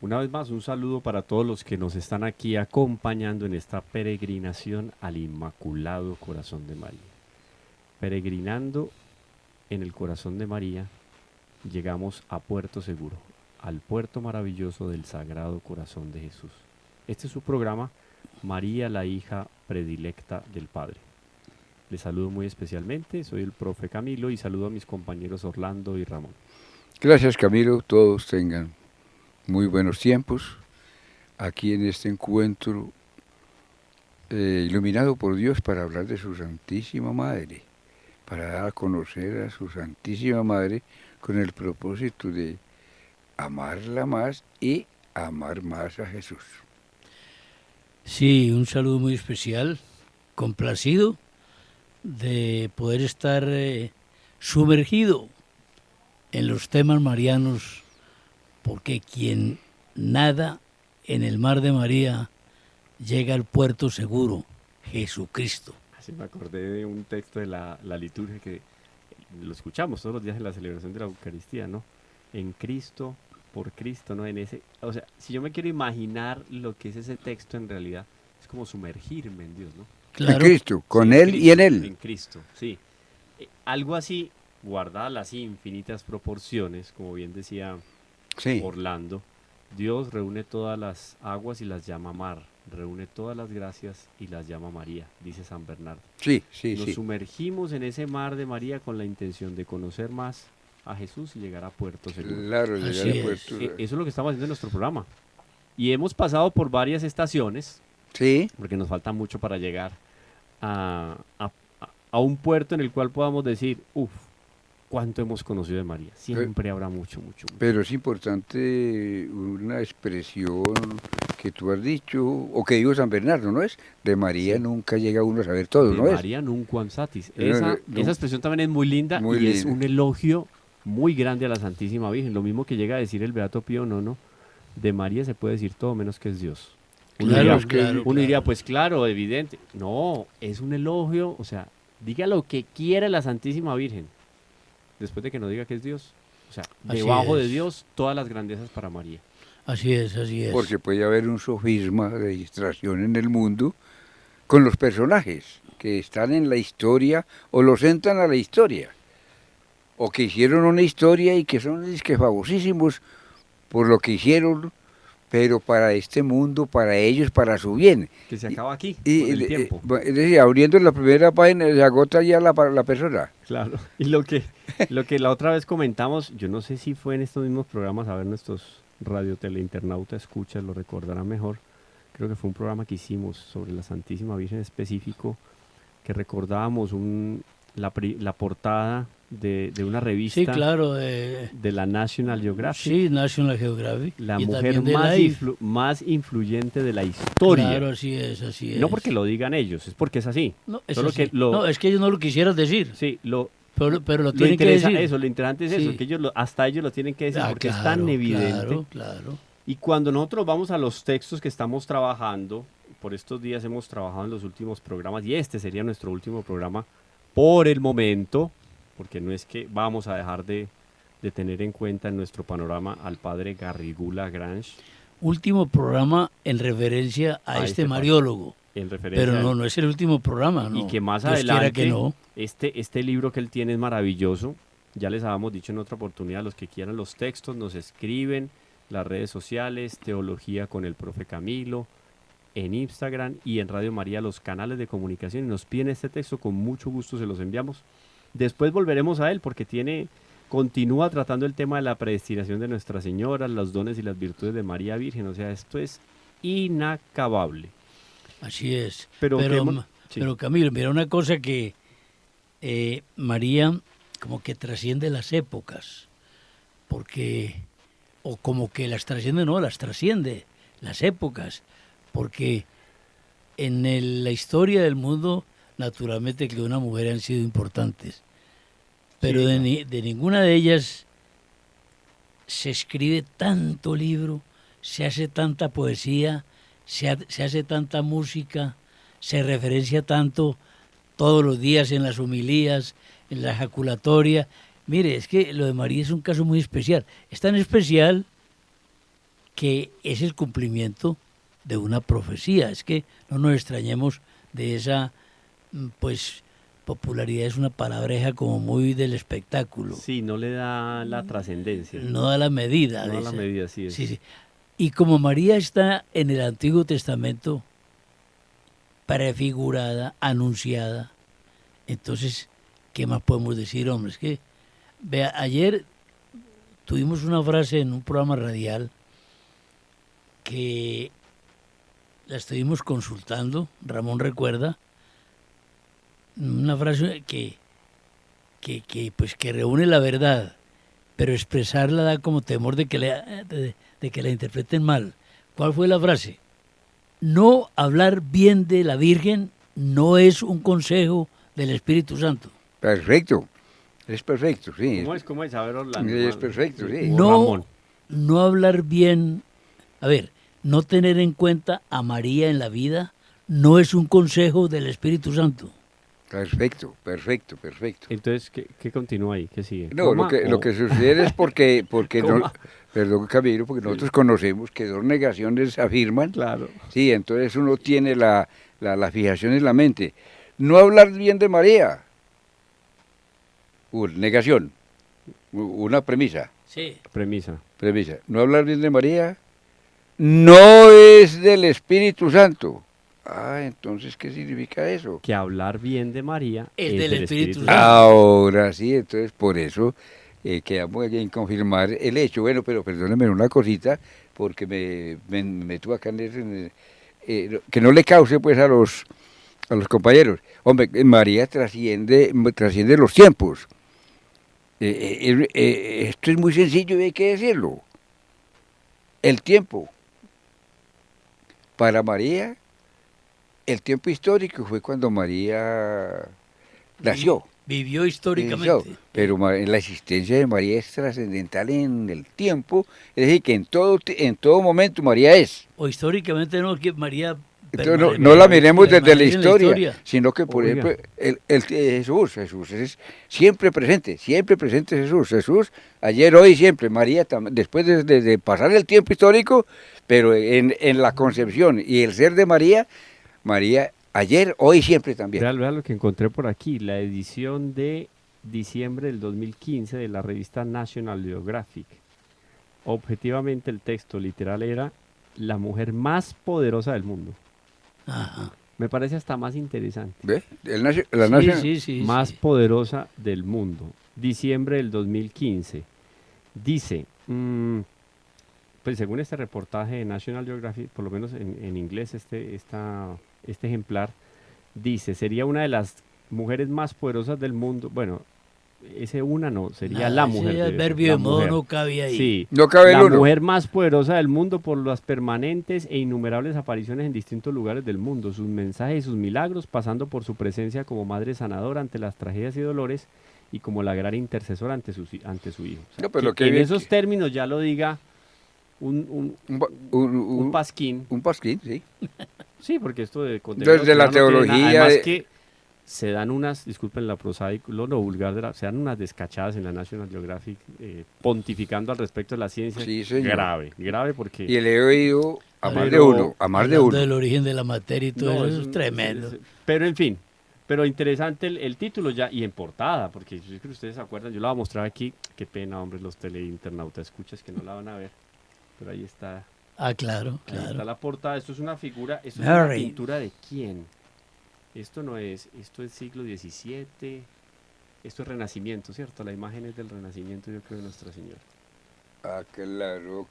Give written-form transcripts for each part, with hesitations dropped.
Una vez más, un saludo para todos los que nos están aquí acompañando en esta peregrinación al Inmaculado Corazón de María. Peregrinando en el Corazón de María, llegamos a Puerto Seguro, al puerto maravilloso del Sagrado Corazón de Jesús. Este es su programa, María, la hija predilecta del Padre. Les saludo muy especialmente, soy el profe Camilo y saludo a mis compañeros Orlando y Ramón. Gracias, Camilo. Todos tengan muy buenos tiempos aquí en este encuentro iluminado por Dios para hablar de su Santísima Madre, para dar a conocer a su Santísima Madre con el propósito de amarla más y amar más a Jesús. Sí, un saludo muy especial, complacido de poder estar sumergido en los temas marianos, porque quien nada en el mar de María llega al puerto seguro, Jesucristo. Así me acordé de un texto de la liturgia que lo escuchamos todos los días en la celebración de la Eucaristía, ¿no? En Cristo, por Cristo, ¿no? En ese, o sea, si yo me quiero imaginar lo que es ese texto en realidad, es como sumergirme en Dios, ¿no? En Cristo, con Sí, en Él Cristo, y en Él. en Cristo, sí. Algo así, guardadas las infinitas proporciones, como bien decía Sí, Orlando, Dios reúne todas las aguas y las llama mar, reúne todas las gracias y las llama María, dice San Bernardo. sí, sí, Nos sí. sumergimos en ese mar de María con la intención de conocer más a Jesús y llegar a Puerto Seguro. Claro, Así llegar a es. Puerto. Eso es lo que estamos haciendo en nuestro programa. Y hemos pasado por varias estaciones, Sí, porque nos falta mucho para llegar a un puerto en el cual podamos decir, uff, cuánto hemos conocido de María. Siempre habrá mucho, mucho, mucho. pero es importante una expresión que tú has dicho, o que dijo San Bernardo, ¿no es? De María Sí. nunca llega uno a saber todo, De ¿no es? María nunquam satis. No, Esa no, expresión también es muy linda muy y es linda. un elogio muy grande a la Santísima Virgen. Lo mismo que llega a decir el Beato Pío IX, de María se puede decir todo menos que es Dios. Uno, Claro, diría, claro, uno diría, claro. pues claro, evidente. No, es un elogio, o sea, diga lo que quiera la Santísima Virgen, después de que no diga que es Dios. O sea, Así debajo de es. Dios, todas las grandezas para María. Así es, así es. Porque puede haber un sofisma de distracción en el mundo con los personajes que están en la historia o los entran a la historia, o que hicieron una historia y que son disque famosísimos por lo que hicieron, pero para este mundo, para ellos, para su bien. Que se acaba aquí, Y con el tiempo. es decir, abriendo la primera página se agota ya la persona. Claro. Y lo que la otra vez comentamos, yo no sé si fue en estos mismos programas, a ver, nuestros radioteleinternautas escuchas, lo recordarán mejor. Creo que fue un programa que hicimos sobre la Santísima Virgen específico, que recordábamos la portada de una Sí, revista claro. de la National Geographic, Sí, National Geographic. la y mujer también de más, Life. más influyente de la historia. Claro, así es, así es. No porque lo digan ellos, es porque es así. No, es Solo así. que No, es que ellos no lo quisieran decir, sí, pero lo lo tienen que decir. eso, lo interesante es eso, Sí. que hasta ellos lo tienen que decir Ah, porque es claro, tan evidente. claro, claro. Y cuando nosotros vamos a los textos que estamos trabajando, por estos días hemos trabajado en los últimos programas y este sería nuestro último programa por el momento, porque no es que vamos a dejar de tener en cuenta en nuestro panorama al padre Garrigou Lagrange Último programa en referencia a A este este mariólogo. en referencia Pero a él. no es el último programa, Y no. que más Dios quiera adelante, que no. este libro que él tiene es maravilloso. Ya les habíamos dicho en otra oportunidad, los que quieran los textos nos escriben, las redes sociales, Teología con el Profe Camilo, en Instagram y en Radio María, los canales de comunicación, y nos piden este texto, con mucho gusto se los enviamos. Después volveremos a él porque continúa tratando el tema de la predestinación de Nuestra Señora, los dones y las virtudes de María Virgen. O sea, esto es inacabable. Así es. Pero sí. Pero Camilo, mira una cosa que María como que trasciende las épocas, porque, o como que las trasciende, no, las trasciende las épocas, porque la historia del mundo, naturalmente que una mujer han sido importantes, pero Sí, de ninguna de ellas se escribe tanto libro, se hace tanta poesía, se hace tanta música, se referencia tanto todos los días en las homilías, en la ejaculatoria. Mire, es que lo de María es un caso muy especial. Es tan especial que es el cumplimiento de una profecía. Es que no nos extrañemos de esa, pues, popularidad es una palabreja como muy del espectáculo. Sí, no le da la trascendencia. No da la medida. No de da la esa. medida, sí es. Sí, sí. Y como María está en el Antiguo Testamento prefigurada, anunciada, entonces, ¿qué más podemos decir, hombre? Es que, vea, ayer tuvimos una frase en un programa radial que la estuvimos consultando, Ramón recuerda, una frase pues, que reúne la verdad, pero expresarla da como temor de que la interpreten mal. ¿Cuál fue la frase? No hablar bien de la Virgen no es un consejo del Espíritu Santo. Perfecto. Es perfecto, sí. ¿Cómo es? ¿Cómo es? A ver, Orlando. Es perfecto, sí. O No, Ramón. no hablar bien, a ver, no tener en cuenta a María en la vida no es un consejo del Espíritu Santo. Perfecto, perfecto, perfecto. Entonces, ¿qué continúa ahí? ¿Qué sigue? No, ¿Coma lo o- que sucede es porque no, Coma. perdón Camilo, porque nosotros conocemos que dos negaciones afirman, Claro. sí, entonces uno tiene la fijación en la mente. No hablar bien de María, negación, una premisa, Sí. Premisa. premisa. No hablar bien de María no es del Espíritu Santo. Ah, entonces, ¿qué significa eso? Que hablar bien de María Es es del del Espíritu Espíritu Santo. Santo. Ahora sí, entonces por eso quedamos en confirmar el hecho. Bueno, pero perdónenme una cosita, porque me meto acá que no le cause pues a los compañeros. Hombre, María trasciende los tiempos. Esto es muy sencillo y hay que decirlo. El tiempo. Para María, el tiempo histórico fue cuando María nació. Vivió históricamente. Pero la existencia de María es trascendental en el tiempo, es decir, que en todo momento María es. O históricamente no, que María Entonces no la miremos desde la permanece en historia, sino que, por Oiga. ejemplo, Jesús es siempre presente Jesús. Jesús, ayer, hoy, siempre. María, después de pasar el tiempo histórico, pero en la concepción y el ser de María, ayer, hoy, siempre también. Vea lo que encontré por aquí, la edición de diciembre del 2015 de la revista National Geographic. Objetivamente el texto literal era la mujer más poderosa del mundo. Ajá. Me parece hasta más interesante. ¿Ve? La nación. Sí, más poderosa del mundo. Diciembre del 2015. Dice, pues según este reportaje de National Geographic, por lo menos en inglés este ejemplar, dice, sería una de las mujeres más poderosas del mundo. Bueno, ese una no, sería la mujer. El debe ser, verbio la de modo mujer. no cabía ahí. Sí, No cabe el la uno. mujer más poderosa del mundo por las permanentes e innumerables apariciones en distintos lugares del mundo, sus mensajes y sus milagros, pasando por su presencia como madre sanadora ante las tragedias y dolores y como la gran intercesora ante su hijo. O sea, No, pero que qué en bien esos que- términos ya lo diga un un pasquín. un pasquín, sí. Sí, porque esto de contenido Desde la doctrinal no tiene nada. teología Además de- que se dan unas, disculpen la prosaico, lo vulgar, se dan unas descachadas en la National Geographic pontificando al respecto de la ciencia. Sí, señor. Grave porque... Y le he oído a más de Pero- uno, a más de Hablando uno. del origen de la materia y todo No, eso, es tremendo. pero en fin, pero interesante el título ya y en portada, porque yo creo que ustedes se acuerdan, yo la voy a mostrar aquí, qué pena, hombre, los teleinternautas, escuchas que no la van a ver, pero ahí está, Ah, claro, ahí está claro. la portada, esto es una figura, esto es una Mary. pintura de quién, esto no es, esto es siglo XVII, esto es Renacimiento, ¿cierto? La imagen es del Renacimiento, yo creo, de Nuestra Señora. Ah, claro,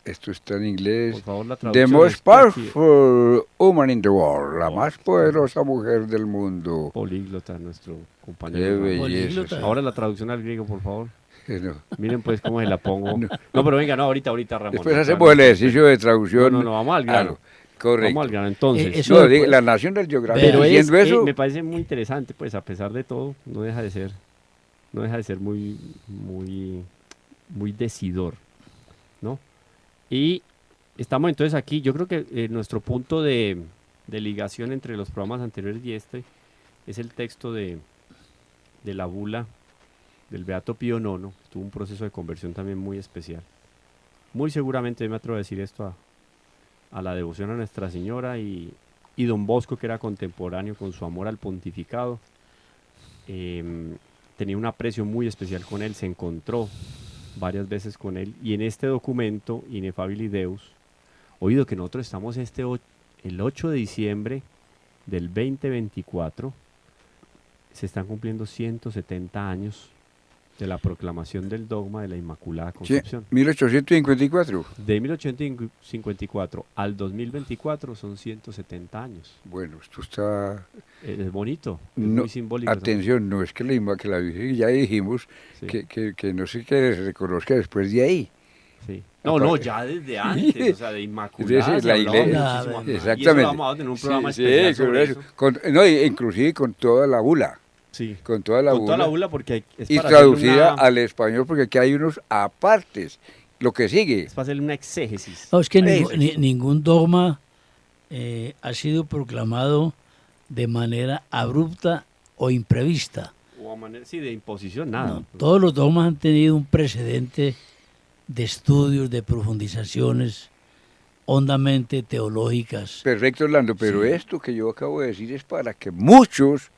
esto está en Por inglés. favor, la The traducción most está aquí. powerful woman in the world, la Oh, más poderosa mujer del mundo. Políglota, nuestro Qué compañero. Ramón. belleza. Políglota. sí. Ahora la traducción al griego, por favor. No. Miren pues cómo se la pongo. No, pero venga, no, ahorita, Ramón. Después no, hacemos claro, el ejercicio de traducción. No, vamos al grano. Claro, correcto. Vamos al grano, entonces. Eso No, después- la nación del geográfico pero diciendo eso. me parece muy interesante, pues a pesar de todo, no deja de ser muy, muy, muy decidor, ¿no? Y estamos entonces aquí, yo creo que nuestro punto de ligación entre los programas anteriores y este es el texto de la bula del Beato Pío IX, tuvo un proceso de conversión también muy especial. muy seguramente me atrevo a decir esto a la devoción a Nuestra Señora y don Bosco, que era contemporáneo con su amor al pontificado, tenía un aprecio muy especial con él, se encontró varias veces con él, y en este documento, Ineffabili Deus, oído que nosotros estamos el 8 de diciembre del 2024, se están cumpliendo 170 años de la proclamación del dogma de la Inmaculada Sí, Concepción. 1854. De 1854 al 2024 son 170 años. Bueno, esto está... Es bonito, es No, muy simbólico. atención, no es que que la Virgen ya dijimos Sí, que no sé qué se reconozca después de ahí. sí. No, Apar- ya desde antes, o sea, de Inmaculada Entonces, se la hablaba iglesia- muchísimo. Y eso exactamente. lo vamos a tener un programa Sí, especial con sobre eso. eso. No, inclusive con toda la bula. Sí, Con toda la con bula. toda la bula, porque es Y para hacerle traducida una, al español, porque aquí hay unos apartes. Lo que sigue. es para hacerle una exégesis. No, es que Eso. ningún dogma ha sido proclamado de manera abrupta o imprevista. O a manera, sí, de imposición, nada. No, todos los dogmas han tenido un precedente de estudios, de profundizaciones hondamente teológicas. Perfecto, Orlando, pero Sí. esto que yo acabo de decir es para que muchos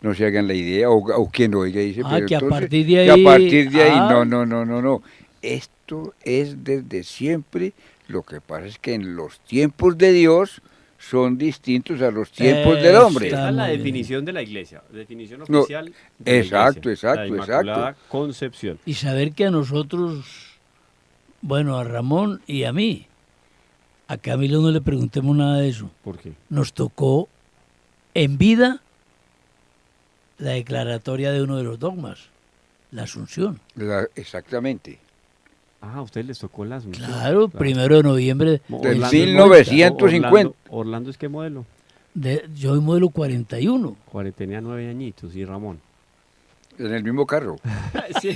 no se hagan la idea, o quien oiga dice, Ah, pero que a entonces, partir de que a ahí- partir de ahí, ah. no. Esto es desde siempre. Lo que pasa es que en los tiempos de Dios son distintos a los tiempos del hombre. Esa Está es la muy bien. definición de la iglesia, definición No, oficial de la exacto, iglesia, la exacto. Inmaculada Concepción. Y saber que a nosotros, bueno, a Ramón y a mí, a Camilo no le preguntemos nada de eso. ¿Por qué? Nos tocó en vida la declaratoria de uno de los dogmas, la Asunción. Exactamente. Ah, a ustedes les tocó la Asunción. Claro, 1 de noviembre Del del 1950. Orlando, ¿es qué modelo? yo soy modelo 41. Tenía 9 añitos, y Ramón. En el mismo carro. Sí.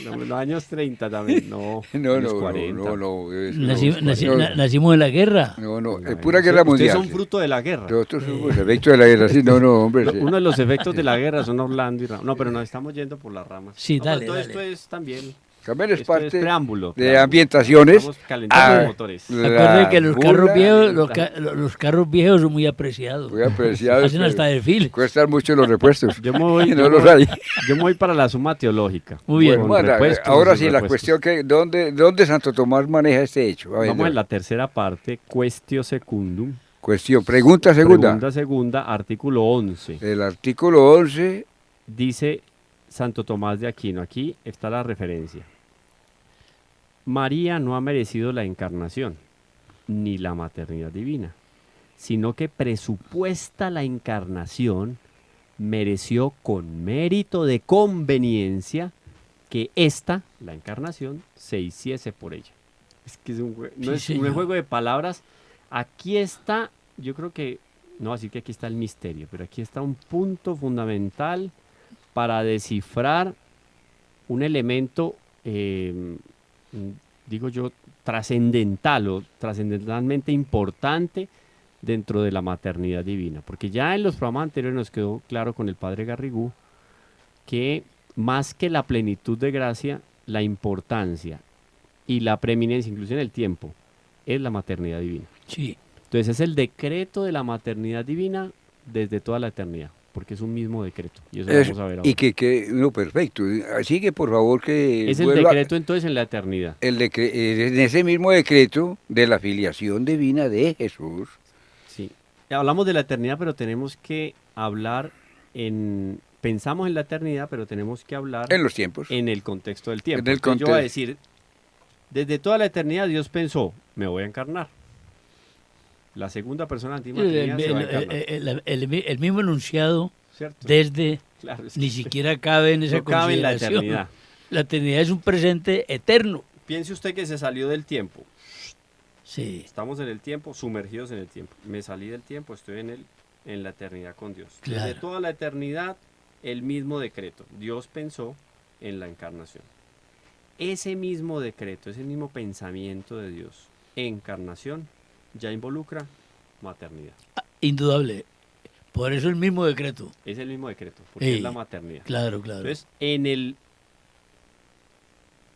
Los años 30 también, no. No, años no, 40. Nacimos en la guerra. No, Imagínense, pura guerra ustedes mundial. son fruto de la guerra. Nosotros somos efectos de la guerra, sí, no, hombre. Sí. Uno de los efectos de la guerra son Orlando y Ramón. No, pero nos estamos yendo por las ramas. Sí, No, pero dale, todo dale. esto es también. También es Esto es parte preámbulo. de ambientaciones. Estamos calentando Ah, los motores. Acuérdense que los carros bula, viejos, los carros viejos son muy apreciados. Muy apreciados. Hacen hasta desfiles. Cuestan mucho los repuestos. Yo me voy, No yo los me voy- hay. yo me voy para la suma teológica. Muy bien. Con Bueno, repuestos ahora y sí, la repuestos. cuestión que, ¿dónde Santo Tomás maneja este hecho? A ver, Vamos en la tercera parte, Questio Secundum. cuestión, pregunta segunda. Pregunta segunda, artículo 11. El artículo 11, Dice Santo Tomás de Aquino, aquí está la referencia. María no ha merecido la encarnación, ni la maternidad divina, sino que presupuesta la encarnación, mereció con mérito de conveniencia que esta, la encarnación, se hiciese por ella. Es que es no Sí, es un señor. juego de palabras. Aquí está, yo creo que, no, así que aquí está el misterio, pero aquí está un punto fundamental para descifrar un elemento, digo yo, trascendental o trascendentalmente importante dentro de la maternidad divina. Porque ya en los programas anteriores nos quedó claro con el padre Garrigou que más que la plenitud de gracia, la importancia y la preeminencia, incluso en el tiempo, es la maternidad divina. Sí. Entonces es el decreto de la maternidad divina desde toda la eternidad, porque es un mismo decreto. Y eso lo vamos a ver ahora. y no, perfecto. Sigue, por favor, que Es el vuelva- decreto entonces en la eternidad. en ese mismo decreto de la filiación divina de Jesús. Sí. Hablamos de la eternidad, pero tenemos que hablar pensamos en la eternidad, pero tenemos que hablar En los tiempos. en el contexto del tiempo. En el Entonces yo voy a contexto. decir, desde toda la eternidad Dios pensó, me voy a encarnar. La segunda persona El, antimateria se va a encarnar. el mismo enunciado ¿Cierto? desde Claro, es ni que siquiera cabe en esa no cabe en la consideración. eternidad. La eternidad es un presente eterno. Piense usted que se salió del tiempo. Sí, Estamos en el tiempo, sumergidos en el tiempo. Me salí del tiempo, estoy en la eternidad con Dios. Claro. Desde toda la eternidad, el mismo decreto. Dios pensó en la encarnación. Ese mismo decreto, ese mismo pensamiento de Dios, encarnación, ya involucra maternidad. indudable. Por eso el mismo decreto. Es el mismo decreto, porque Sí. es la maternidad. Claro, claro. Entonces,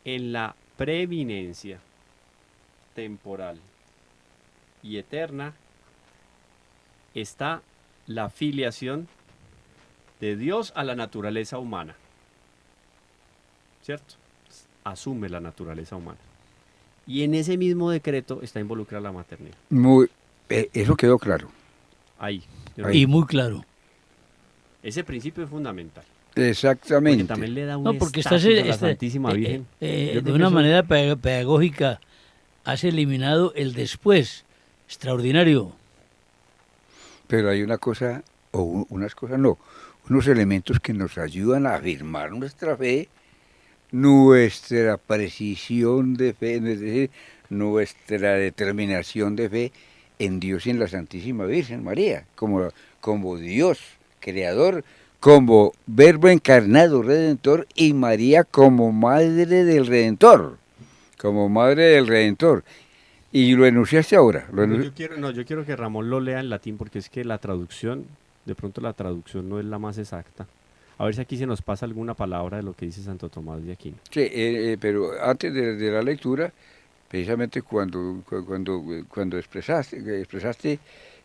en la preeminencia temporal y eterna está la filiación de Dios a la naturaleza humana. ¿Cierto? Asume la naturaleza humana. Y en ese mismo decreto está involucrada la maternidad. Eso quedó claro. Ahí. Y muy claro. Ese principio es fundamental. Exactamente. Porque también le da un No, porque estatus estás a la Santísima Virgen. Yo de creo una que manera pedagógica has eliminado el después. Extraordinario. Pero hay una cosa, o unas cosas no, unos elementos que nos ayudan a afirmar nuestra fe, nuestra precisión de fe, es decir, nuestra determinación de fe en Dios y en la Santísima Virgen María, como Dios, creador, como verbo encarnado, redentor, y María como madre del Redentor, como madre del Redentor. Y lo enunciaste ahora. Yo quiero que Ramón lo lea en latín porque es que la traducción, de pronto la traducción no es la más exacta. A ver si aquí se nos pasa alguna palabra de lo que dice Santo Tomás de Aquino. Sí, pero antes de la lectura, precisamente cuando expresaste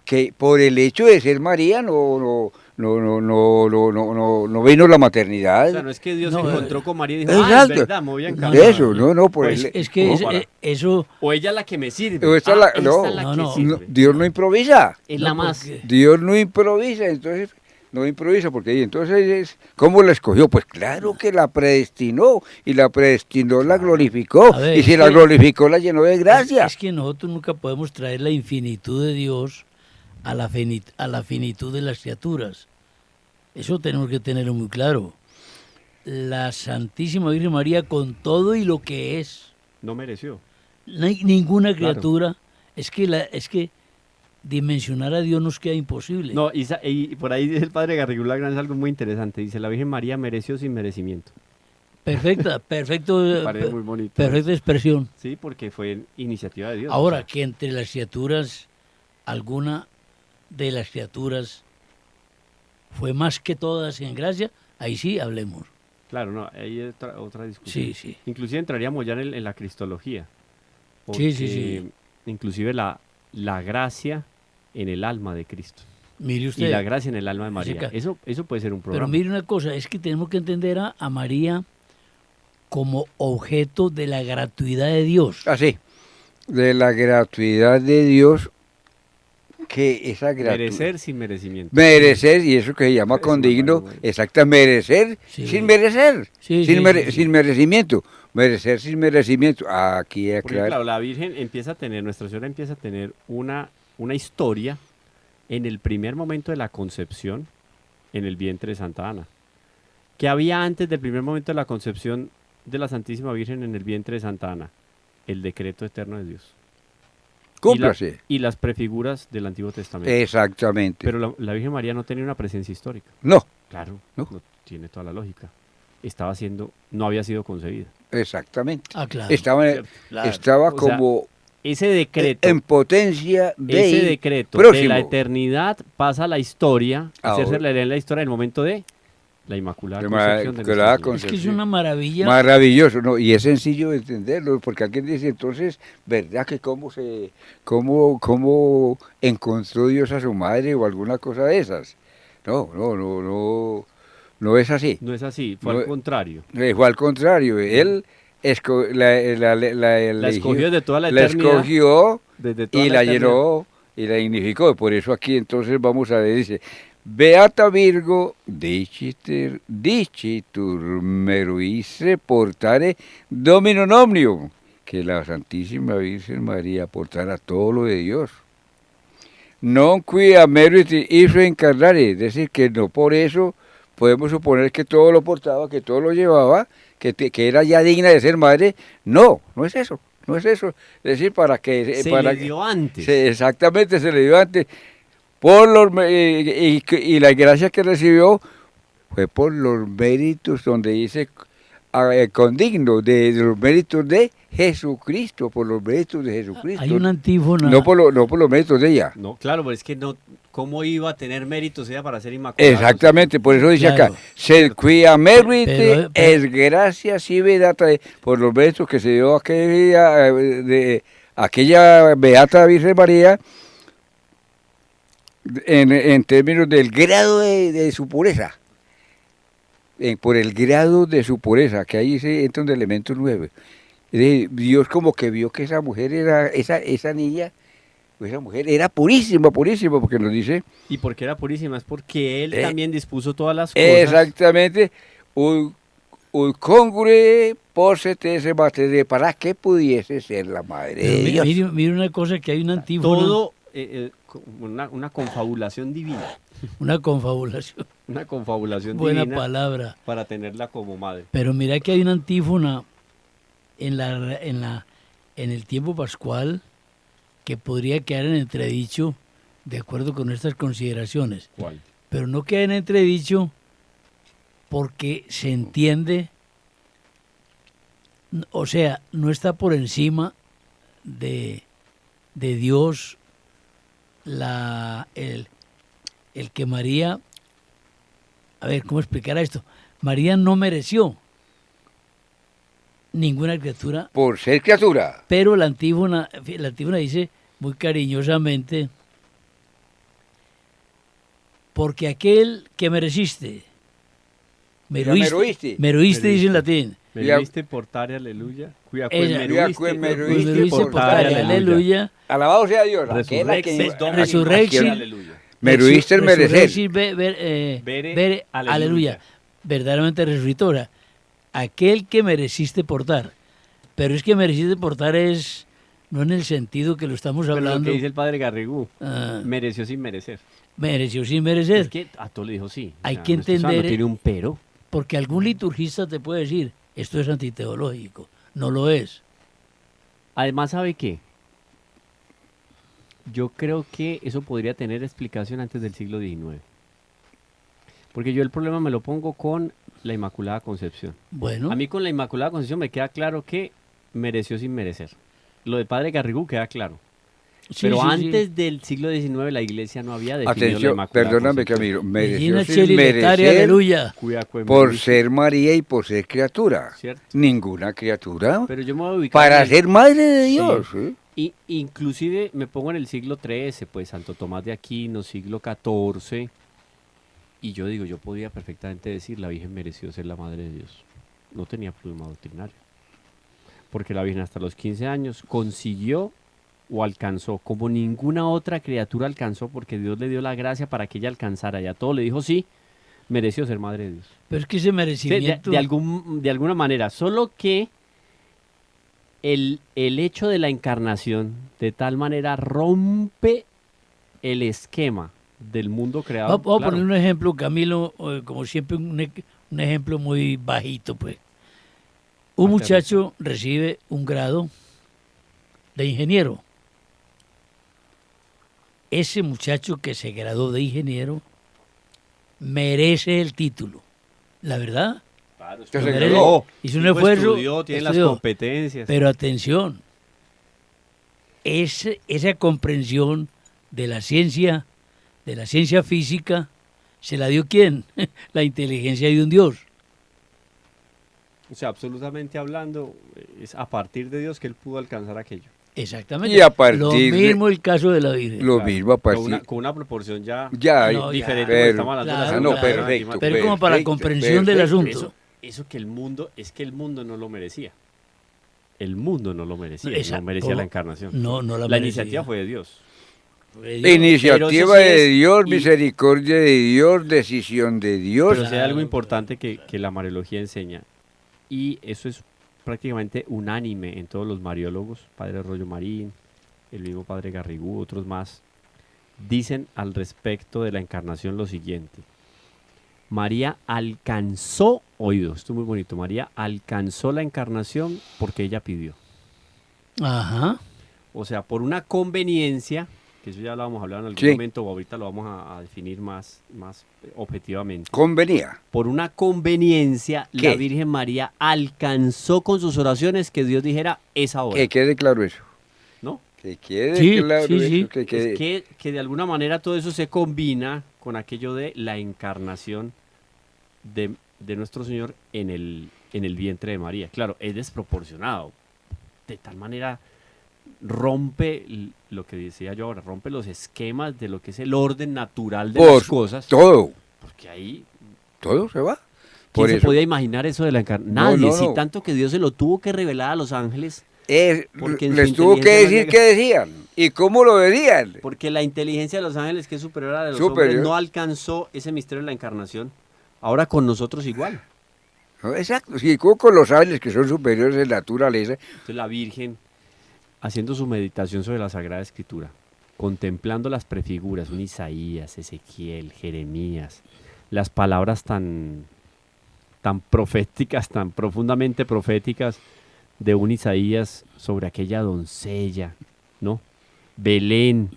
que por el hecho de ser María no vino la maternidad. O sea, no es que Dios se No, encontró con María y dijo, exacto. ah, es verdad, me voy a encargar. Eso, no, por Pues, el, Es que no, eso... O ella es la que me sirve. O esta la- no, esta es la que no, sirve. Dios no improvisa. Es No, la más. porque- Dios no improvisa, entonces no improvisa porque y entonces ¿cómo la escogió? Pues claro que la predestinó y la predestinó, la glorificó A ver, y si es la que- glorificó la llenó de gracia. Es que nosotros nunca podemos traer la infinitud de Dios a la finitud de las criaturas. Eso tenemos que tenerlo muy claro. La Santísima Virgen María, con todo y lo que es, No mereció. no hay ninguna Claro. criatura, es que dimensionar a Dios nos queda imposible. No, y por ahí dice el padre Garrigou Lagrange algo muy interesante. Dice, la Virgen María mereció sin merecimiento. Perfecta, Me parece muy bonito. perfecta expresión. Sí, porque fue iniciativa de Dios. Ahora, o sea, que entre las criaturas, alguna de las criaturas fue más que todas en gracia, ahí sí hablemos. claro, no, ahí hay otra discusión. Sí, sí. Inclusive entraríamos ya en la cristología. Sí, sí, sí. Inclusive la gracia en el alma de Cristo. Mire Y usted. la gracia en el alma de María. Jessica, Eso puede ser un Pero programa. mire una cosa, es que tenemos que entender a María como objeto de la gratuidad de Dios. Así, de la gratuidad de Dios, que esa gratuidad... Merecer sin merecimiento. Merecer, y eso que se llama Eso, condigno, hermano, exacta, merecer Sí. sin merecer, Sí, sin, sí, mere- sí, sí. sin merecimiento, merecer sin merecimiento. Aquí Porque aclara. claro, la Virgen empieza a tener, Nuestra Señora empieza a tener una historia en el primer momento de la concepción en el vientre de Santa Ana. ¿Qué había antes del primer momento de la concepción de la Santísima Virgen en el vientre de Santa Ana? El decreto eterno de Dios. Cúmplase. Y las prefiguras del Antiguo Testamento. Exactamente. Pero la Virgen María no tenía una presencia histórica. No, Claro, No. no tiene toda la lógica. No había sido concebida. exactamente. Ah, claro. Estaba, Claro. estaba O sea, como Ese decreto, en potencia de ese decreto de próximo. la eternidad pasa a la historia, Ahora. hacerse leer en la historia del momento de la Inmaculada La Concepción de Inmaculada Nuestra Señora. Es que es una maravilla. maravilloso, ¿no? Y es sencillo de entenderlo, porque alguien dice entonces, ¿verdad que cómo encontró Dios a su madre o alguna cosa de esas? No es así. No es así, fue No, al contrario. Fue al contrario, él la escogió de toda la la eternidad. escogió Desde toda y la eternidad. llenó y la dignificó. Por eso aquí entonces vamos a ver, dice, Beata Virgo, dicitur meruisse portare Dominum omnium, que la Santísima Virgen María portara todo lo de Dios. Non qui a meriti hizo encarnare, es decir, que no por eso podemos suponer que todo lo portaba, que todo lo llevaba, que era ya digna de ser madre. No es eso, no es eso. Es decir, para que... Se para le dio antes. exactamente, se le dio antes. Y la gracia que recibió fue por los méritos, donde dice condigno, de los méritos de Jesucristo, por los méritos de Jesucristo. Hay una antífona. No por los méritos de ella. No, claro, pero es que no, ¿cómo iba a tener méritos ella para ser inmaculada? Exactamente, por eso dice Claro. acá, sed quia merite Pero- es gracia sive data, por los méritos que se dio aquella Beata Virgen María, en términos del grado de su pureza, por el grado de su pureza, que ahí se entra un elemento nuevo. Es decir, Dios como que vio que esa mujer era, esa niña, esa mujer era purísima, purísima, porque nos dice Y porque era purísima, es porque él también dispuso todas las cosas. exactamente, un congrue posete ese materia para que pudiese ser la madre de Dios. Mire una cosa, que hay una antífona, Todo una confabulación divina. una confabulación, Una confabulación buena divina palabra. para tenerla como madre. Pero mira que hay una antífona en el tiempo pascual que podría quedar en entredicho de acuerdo con estas consideraciones. ¿Cuál? Pero no queda en entredicho porque se entiende, o sea, no está por encima de Dios el que María, a ver, ¿cómo explicar esto? María no mereció ninguna criatura, Por ser criatura. pero la antífona dice muy cariñosamente, porque aquel que mereciste, meruiste. meruiste dice en latín, Me Ya- viste portare, aleluya. Cuida, Ella- Meruiste portare, aleluya, Alabado sea Dios. aquel a quien- Resurrexit Domini, Resurrexit, aleluya. Meruiste el merecer. Resurrexit Vere, vere, aleluya. aleluya, verdaderamente resucitora, aquel que mereciste portar. Pero es que mereciste portar es, no en el sentido que lo estamos Pero lo hablando, que dice el padre Garrigú, ah, mereció sin merecer. mereció sin merecer. Es que a todo le dijo sí. Hay que no estoy usando, entender- tiene un pero. Porque algún liturgista te puede decir, esto es antiteológico. No lo es. Además, ¿sabe qué? Yo creo que eso podría tener explicación antes del siglo XIX. Porque yo el problema me lo pongo con la Inmaculada Concepción. Bueno, A mí con la Inmaculada Concepción me queda claro que mereció sin merecer. Lo del padre Garrigú queda claro. sí, Pero sí, sí. antes del siglo XIX la iglesia no había definido la Atención, Inmaculada perdóname Concepción. Camilo, Regina mereció sin Cheli Letaria, merecer aleluya. Cuida con por Meruiste, ser María y por ser criatura. ¿cierto? Ninguna criatura Pero yo me voy a ubicar para en el- ser madre de Dios. ¿eh? Y inclusive me pongo en el siglo XIII, pues Santo Tomás de Aquino, siglo XIV, y yo digo, yo podía perfectamente decir, la Virgen mereció ser la Madre de Dios. No tenía problema doctrinario. Porque la Virgen hasta los 15 años consiguió o alcanzó, como ninguna otra criatura alcanzó, porque Dios le dio la gracia para que ella alcanzara. Ya todo le dijo, sí, mereció ser Madre de Dios. Pero es que ese Sí, merecimiento... de alguna manera, solo que el hecho de la encarnación de tal manera rompe el esquema del mundo creado. Voy a claro. poner un ejemplo, Camilo, como siempre, un ejemplo muy bajito, pues. Un Aterriza. muchacho recibe un grado de ingeniero. Ese muchacho que se graduó de ingeniero merece el título. La verdad, Claro, es Que que se merece. graduó. Hizo un tipo esfuerzo. estudió, tiene las estudió. competencias. Pero atención, esa comprensión de la ciencia física, ¿se la dio quién? La inteligencia de un Dios. O sea, absolutamente hablando, es a partir de Dios que él pudo alcanzar aquello. Exactamente. Y a partir Lo de- mismo el caso de la Virgen. Lo Claro, mismo a Con partir. con una proporción ya Ya, No, ya, diferente. pero- porque estamos hablando de la claro, no, segunda claro. perfecto. Pero como para la perfecto, comprensión del perfecto. asunto. Eso que el mundo, es que el mundo no lo merecía. El mundo no lo merecía, Esa- no merecía la encarnación. No, no la La merecía. iniciativa fue de Dios. Fue de Dios. Iniciativa Pero eso sí de es- Dios, y- misericordia de Dios, decisión de Dios. Pero sí hay algo Claro, importante que la mariología enseña, y eso es prácticamente unánime en todos los mariólogos, Padre Rollo Marín, el mismo Padre Garrigú, otros más, dicen al respecto de la encarnación lo siguiente. María alcanzó, oído, esto es muy bonito, María alcanzó la encarnación porque ella pidió. Ajá. O sea, por una conveniencia, que eso ya lo vamos a hablar en algún Sí. momento, o ahorita lo vamos a definir más objetivamente. Convenía. Por una conveniencia, ¿Qué? la Virgen María alcanzó con sus oraciones que Dios dijera, es ahora, Que quede claro eso. ¿no? Que quede Sí, claro sí, eso. sí. Que quede. Es que de alguna manera todo eso se combina con aquello de la encarnación de nuestro Señor en el vientre de María. Claro, es desproporcionado. De tal manera, rompe lo que decía yo ahora, rompe los esquemas de lo que es el orden natural de Por las cosas. todo, Porque ahí, todo se va. ¿quién Por se eso. podía imaginar eso de la encarnación? No, Nadie, no, si no. tanto que Dios se lo tuvo que revelar a los ángeles, porque en su Les tuvo que inteligencia decir más qué decían y cómo lo decían. porque la inteligencia de los ángeles, que es superior a la de los Superior. hombres, no alcanzó ese misterio de la encarnación. Ahora con nosotros igual. No, exacto, sí, como con los ángeles que son superiores en naturaleza. Entonces la Virgen, haciendo su meditación sobre la Sagrada Escritura, contemplando las prefiguras, un Isaías, Ezequiel, Jeremías, las palabras tan proféticas, tan profundamente proféticas de un Isaías sobre aquella doncella, ¿no? Belén.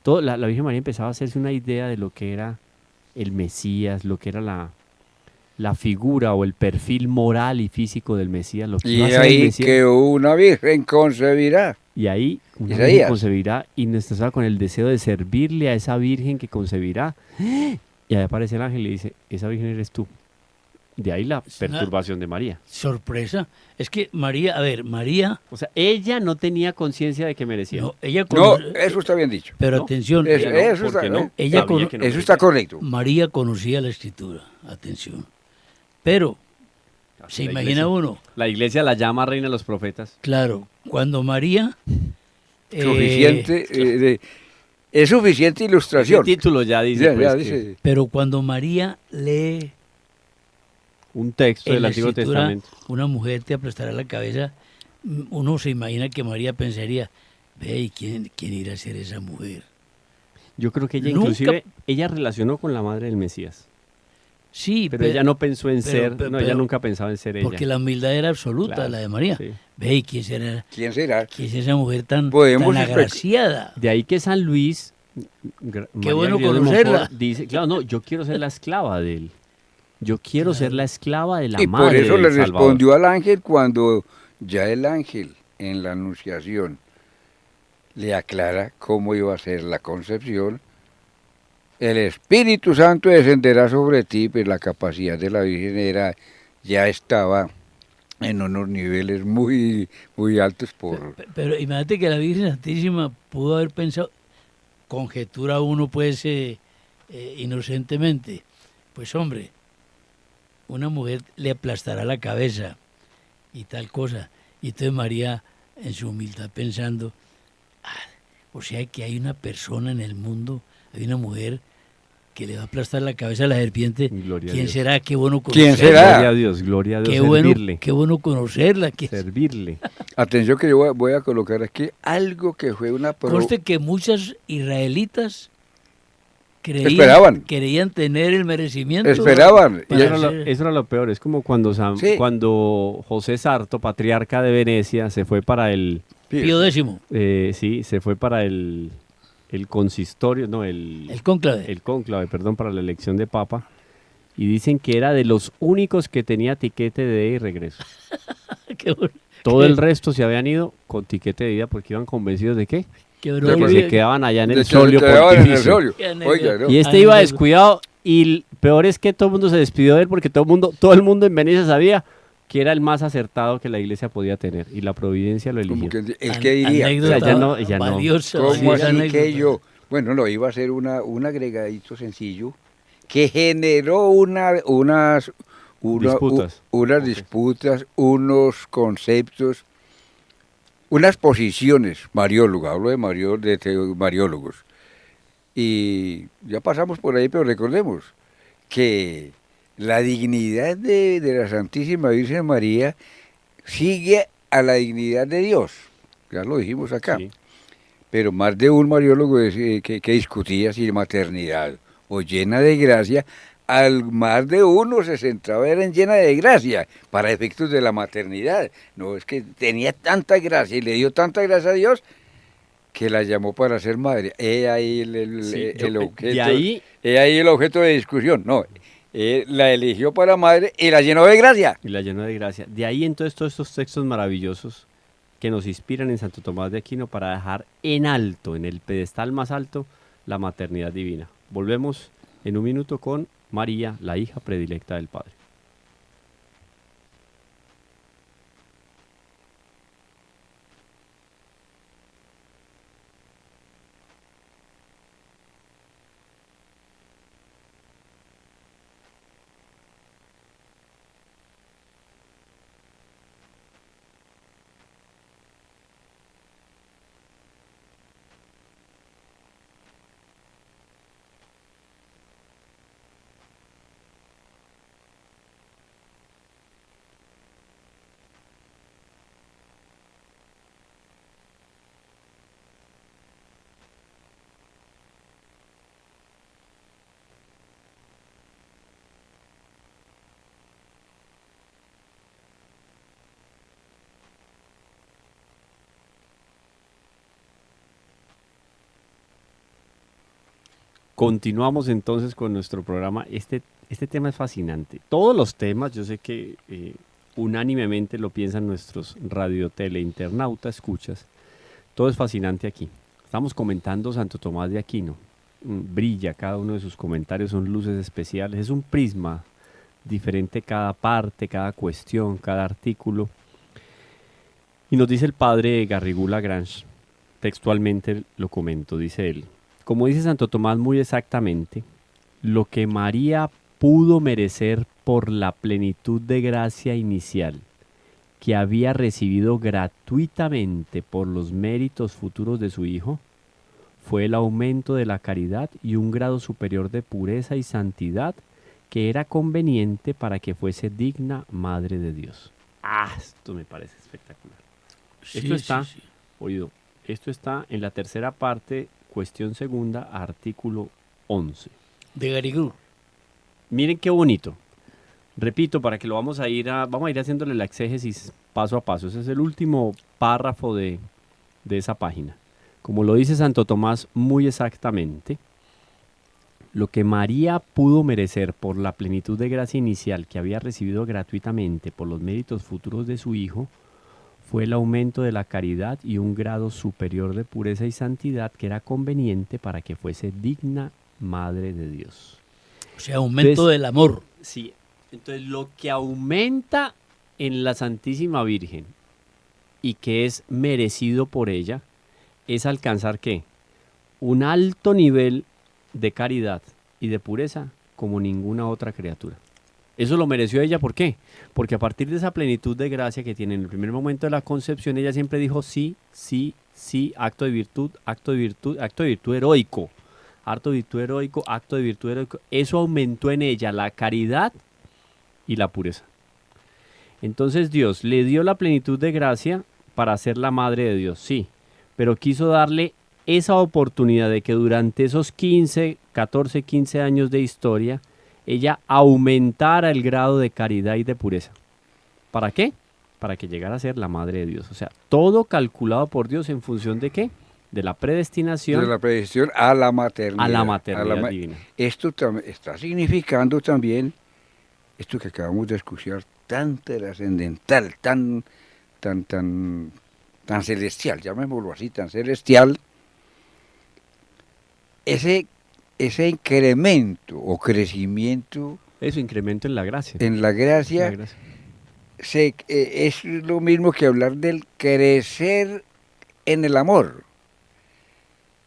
La Virgen María empezaba a hacerse una idea de lo que era el Mesías, lo que era la figura o el perfil moral y físico del Mesías, lo que Y iba a ser el ahí Mesías. que una virgen concebirá. Y ahí una Isaías. virgen concebirá y nuestra estaba con el deseo de servirle a esa virgen que concebirá. Y ahí aparece el ángel y le dice, esa virgen eres tú. De ahí la Es una- perturbación de María. Sorpresa. Es que María, a ver, María, O sea, ella no tenía conciencia de que merecía. no, ella No, cono- eso está bien dicho. pero no. atención, Eso- Ella no, eso porque está- no. ella Sabía cono- que no Eso está merecía. correcto. María conocía la escritura, atención. Pero, se La imagina iglesia- uno, La iglesia la llama reina de los profetas. claro, cuando María... Suficiente, es suficiente Ese ilustración. título ya dice, Ya, pues, ya que dice. Pero cuando María lee un texto en del la Antiguo escritura, Testamento. una mujer te aplastará la cabeza, uno se imagina que María pensaría, ve, ¿y quién irá a ser esa mujer? Yo creo que ella Nunca- inclusive, ella relacionó con la madre del Mesías. Sí, Pero ella no pensó en pero- ser, pero- no, ella pero- nunca pensaba en ser ella. porque la humildad era absoluta, Claro, la de María. sí. Ve, ¿y quién será? ¿Quién será? ¿Quién es esa mujer tan Podemos agraciada? De ahí que San Luis, Qué bueno Griol de conocerla. Montfort, dice, claro, no, yo quiero ser la esclava de él. Yo quiero ser la esclava de la Y madre por eso del le Salvador. respondió al ángel cuando ya el ángel en la anunciación le aclara cómo iba a ser la concepción. El Espíritu Santo descenderá sobre ti, pues la capacidad de la Virgen ya estaba en unos niveles muy, muy altos por... Pero imagínate que la Virgen Santísima pudo haber pensado, conjetura uno pues inocentemente, pues hombre, una mujer le aplastará la cabeza y tal cosa. Y entonces María en su humildad pensando, o sea que hay una persona en el mundo, hay una mujer que le va a aplastar la cabeza a la serpiente. Gloria a ¿Quién Dios. será? Qué bueno ¿Quién conocerla. será? Gloria a Dios, Qué servirle. bueno conocerla. Servirle. Atención que yo voy a colocar aquí algo que fue una... Conste que muchas israelitas Esperaban. creían tener el merecimiento. Esperaban. para Eso era, lo, ser- eso era lo peor. Es como cuando, Sí. cuando José Sarto, patriarca de Venecia, se fue para el... Pío X, sí, se fue para el consistorio, no, el cónclave. el cónclave, perdón, para la elección de papa, y dicen que era de los únicos que tenía tiquete de ida y regreso. Qué bueno, Todo el resto se habían ido con tiquete de ida porque iban convencidos de qué, qué de broma. que se quedaban allá en el De que solio se quedaban en el pontificio. solio. Qué anécdota. Oiga, ¿no? Y este Ay, iba no. descuidado y peor es que todo el mundo se despidió de él porque todo el mundo en Venecia sabía que era el más acertado que la iglesia podía tener y la providencia lo eligió. Como que, ¿el qué diría? Anécdota O sea, ya no. valiosa, ¿Cómo valiosa así anécdota. que yo? Bueno, no, iba a ser un agregadito sencillo que generó unas Disputas. unas Ok. disputas, unos conceptos, unas posiciones mariólogas, hablo de mariólogos. Y ya pasamos por ahí, pero recordemos que la dignidad de la Santísima Virgen María sigue a la dignidad de Dios. Ya lo dijimos acá. Sí. Pero más de un mariólogo que discutía si maternidad o llena de gracia, al más de uno se centraba era en llena de gracia, para efectos de la maternidad. No, es que tenía tanta gracia y le dio tanta gracia a Dios que la llamó para ser madre. He ahí Sí, el objeto, de ahí, he ahí el objeto de discusión. No, la eligió para madre y la llenó de gracia. y la llenó de gracia. De ahí entonces todos estos textos maravillosos que nos inspiran en Santo Tomás de Aquino para dejar en alto, en el pedestal más alto, la maternidad divina. Volvemos en un minuto con María, la hija predilecta del Padre. Continuamos entonces con nuestro programa. Este tema es fascinante. Todos los temas, yo sé que unánimemente lo piensan nuestros internautas, escuchas. Todo es fascinante aquí. Estamos comentando Santo Tomás de Aquino. Brilla cada uno de sus comentarios, son luces especiales. Es un prisma diferente cada parte, cada cuestión, cada artículo. Y nos dice el padre Garrigou Lagrange, textualmente lo comento, dice él: como dice Santo Tomás muy exactamente, lo que María pudo merecer por la plenitud de gracia inicial que había recibido gratuitamente por los méritos futuros de su Hijo, fue el aumento de la caridad y un grado superior de pureza y santidad que era conveniente para que fuese digna Madre de Dios. Esto me parece espectacular. Sí, Esto está, sí, sí. oído, esto está en la tercera parte, cuestión segunda, artículo 11. De Garrigou. Miren qué bonito. Repito, para que lo vamos a ir haciéndole la exégesis paso a paso. Ese es el último párrafo de esa página. Como lo dice Santo Tomás muy exactamente, lo que María pudo merecer por la plenitud de gracia inicial que había recibido gratuitamente por los méritos futuros de su Hijo, fue el aumento de la caridad y un grado superior de pureza y santidad que era conveniente para que fuese digna Madre de Dios. O sea, aumento Entonces, del amor. Sí, entonces lo que aumenta en la Santísima Virgen y que es merecido por ella es alcanzar ¿qué? Un alto nivel de caridad y de pureza como ninguna otra criatura. Eso lo mereció ella, ¿por qué? Porque a partir de esa plenitud de gracia que tiene en el primer momento de la concepción, ella siempre dijo sí, sí, sí, acto de virtud, acto de virtud, acto de virtud heroico, acto de virtud heroico, acto de virtud heroico. Eso aumentó en ella la caridad y la pureza. Entonces Dios le dio la plenitud de gracia para ser la Madre de Dios, sí, pero quiso darle esa oportunidad de que durante esos 14, 15 años de historia, ella aumentara el grado de caridad y de pureza. ¿Para qué? Para que llegara a ser la Madre de Dios. O sea, todo calculado por Dios en función de ¿qué? De la predestinación. De la predestinación a la maternidad. A la maternidad divina. Esto está significando también, esto que acabamos de escuchar, tan trascendental, tan celestial, llamémoslo así, tan celestial, ese incremento o crecimiento Eso, incremento en la gracia. en la gracia, es lo mismo que hablar del crecer en el amor.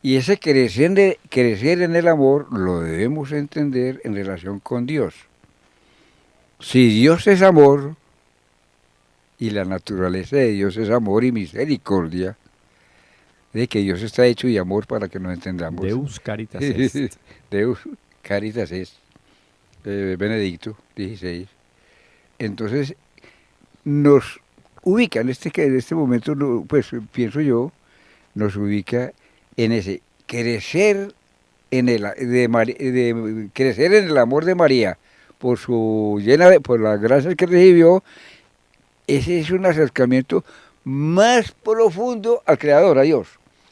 Y ese crecer en el amor lo debemos entender en relación con Dios. Si Dios es amor, y la naturaleza de Dios es amor y misericordia, de que Dios está hecho de amor para que nos entendamos. Deus caritas est. Deus caritas est. Benedicto XVI. Entonces, nos ubica en este momento, pues pienso yo, nos ubica en ese crecer crecer en el amor de María por por la gracia que recibió. Ese es un acercamiento más profundo al Creador, a Dios.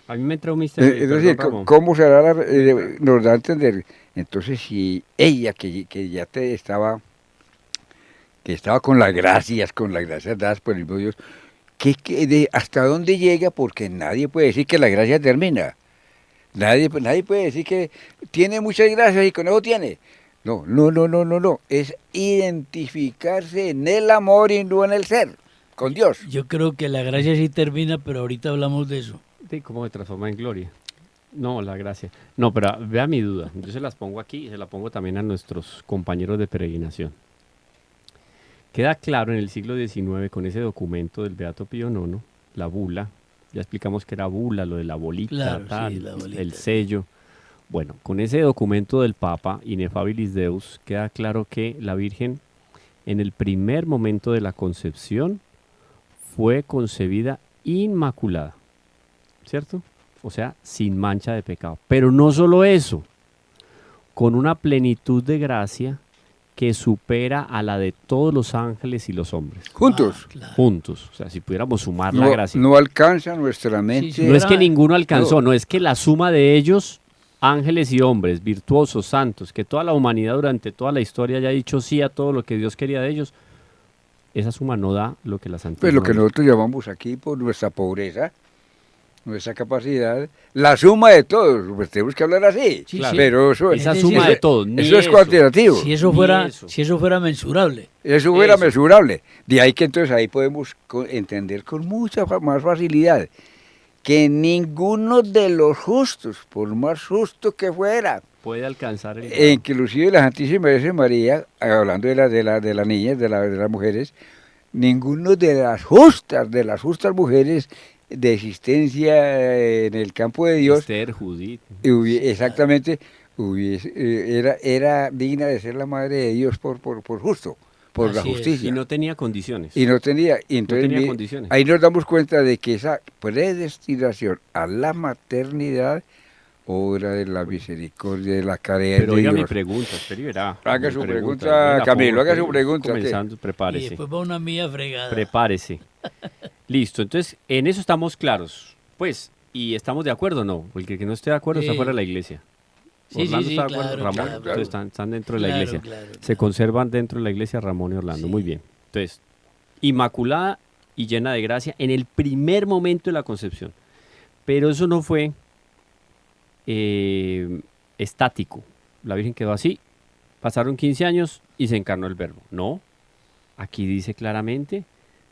A mí me entró un misterio. Es decir, ¿cómo será nos da a entender? Entonces, si ella que ya estaba con las gracias dadas por el mismo Dios, ¿hasta dónde llega? Porque nadie puede decir que la gracia termina. Nadie puede decir que tiene muchas gracias y con eso tiene. No. Es identificarse en el amor y no en el ser, con Dios. Yo creo que la gracia sí termina, pero ahorita hablamos de eso. Sí, ¿cómo se transforma en gloria? No, la gracia. No, pero vea mi duda. Yo se las pongo aquí y se la pongo también a nuestros compañeros de peregrinación. Queda claro en el siglo XIX con ese documento del Beato Pío IX, la bula. Ya explicamos que era bula, lo de la bolita, Claro, tal, sí, la bolita. el sello. Bueno, con ese documento del Papa, Ineffabilis Deus, queda claro que la Virgen, en el primer momento de la concepción, fue concebida inmaculada, ¿cierto? O sea, sin mancha de pecado. Pero no solo eso, con una plenitud de gracia que supera a la de todos los ángeles y los hombres. Juntos. Claro. Juntos. O sea, si pudiéramos sumar la gracia. No alcanza nuestra mente. Sí, No es que Era- ninguno alcanzó, no. no es que la suma de ellos ángeles y hombres, virtuosos, santos, que toda la humanidad durante toda la historia haya dicho sí a todo lo que Dios quería de ellos, esa suma no da lo que la Santísima Pues lo que Virgen. nosotros llamamos aquí por nuestra pobreza, nuestra capacidad, la suma de todos, pues tenemos que hablar así. Sí, Claro. Pero eso, Esa Es suma decir, de todo, ni eso es cuantitativo. Si eso Ni fuera, eso. si eso fuera mensurable. Eso fuera Eso. mesurable. De ahí que entonces ahí podemos entender con mucha más facilidad que ninguno de los justos, por más justo que fuera, puede alcanzar el grado. inclusive la Santísima Virgen María, hablando de las niñas, de las mujeres, ninguno de las justas mujeres de existencia en el campo de Dios, Esther, Judith. exactamente, era digna de ser la madre de Dios por justo, por la Así es. justicia. Y no tenía condiciones. Y no tenía, y entonces tenía mire, condiciones. ahí nos damos cuenta de que esa predestinación a la maternidad, obra de la misericordia, de la caridad Pero de oiga mi Dios. pregunta, espere y verá. Haga Mi su Yo pregunta, la Camilo, pongo, haga su estoy pregunta, Comenzando, Y prepárese. después va una mía fregada. Prepárese. Listo, entonces en eso estamos claros. Pues, ¿y estamos de acuerdo o no? Porque el que no esté de acuerdo está Sí. fuera de la iglesia. Sí, Orlando sí, sí, está de acuerdo, claro, Ramón, claro, entonces claro. están dentro de la Claro, iglesia. claro, Se claro. conservan dentro de la iglesia Ramón y Orlando. Sí. Muy bien. Entonces, inmaculada y llena de gracia en el primer momento de la concepción. Pero eso no fue estático. La Virgen quedó así, pasaron 15 años y se encarnó el Verbo. No, aquí dice claramente,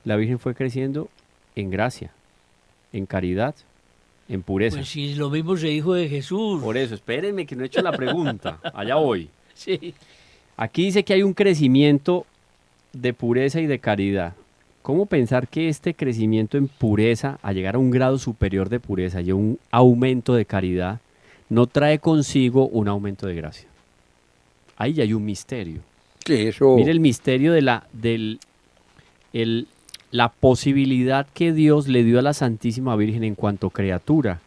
la Virgen fue creciendo en gracia, en caridad, en pureza. Pues si lo mismo se dijo de Jesús. Por eso, espérenme que no he hecho la pregunta, allá voy. Sí. Aquí dice que hay un crecimiento de pureza y de caridad. ¿Cómo pensar que este crecimiento en pureza, a llegar a un grado superior de pureza y a un aumento de caridad, no trae consigo un aumento de gracia? Ahí ya hay un misterio. Sí, eso, Mire el misterio de la posibilidad que Dios le dio a la Santísima Virgen en cuanto criatura.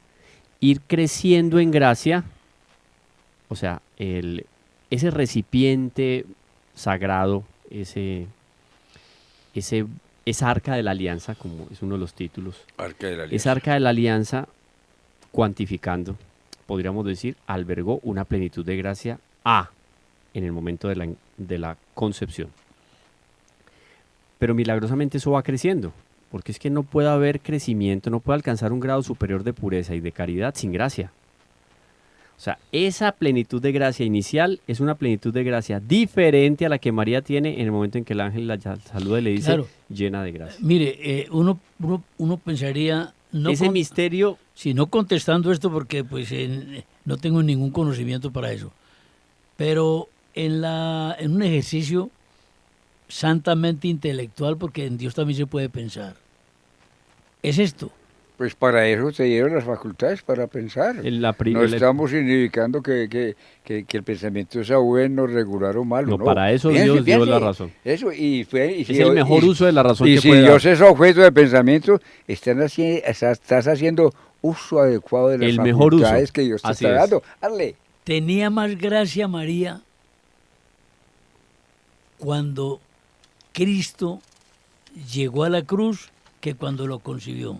Ir creciendo en gracia, o sea, ese recipiente sagrado, esa arca de la alianza, como es uno de los títulos, Arca de la esa Alianza. arca de la alianza, cuantificando, podríamos decir, albergó una plenitud de gracia en el momento de la concepción. Pero milagrosamente eso va creciendo, porque es que no puede haber crecimiento, no puede alcanzar un grado superior de pureza y de caridad sin gracia. O sea, esa plenitud de gracia inicial es una plenitud de gracia diferente a la que María tiene en el momento en que el ángel la saluda y le dice, Claro. llena de gracia. Mire, uno pensaría, Ese misterio, si no contestando esto porque pues no tengo ningún conocimiento para eso, pero en un ejercicio santamente intelectual, porque en Dios también se puede pensar, es esto. Pues para eso se dieron las facultades, para pensar. No estamos significando que el pensamiento sea bueno, regular o malo. No, para eso Dios dio la razón. Eso, es el mejor uso de la razón que si puede Dios dar. es objeto de pensamiento, estás haciendo uso adecuado de las El mejor uso. facultades que Dios te Así está es. dando. Hazle. Tenía más gracia María cuando Cristo llegó a la cruz que cuando lo concibió.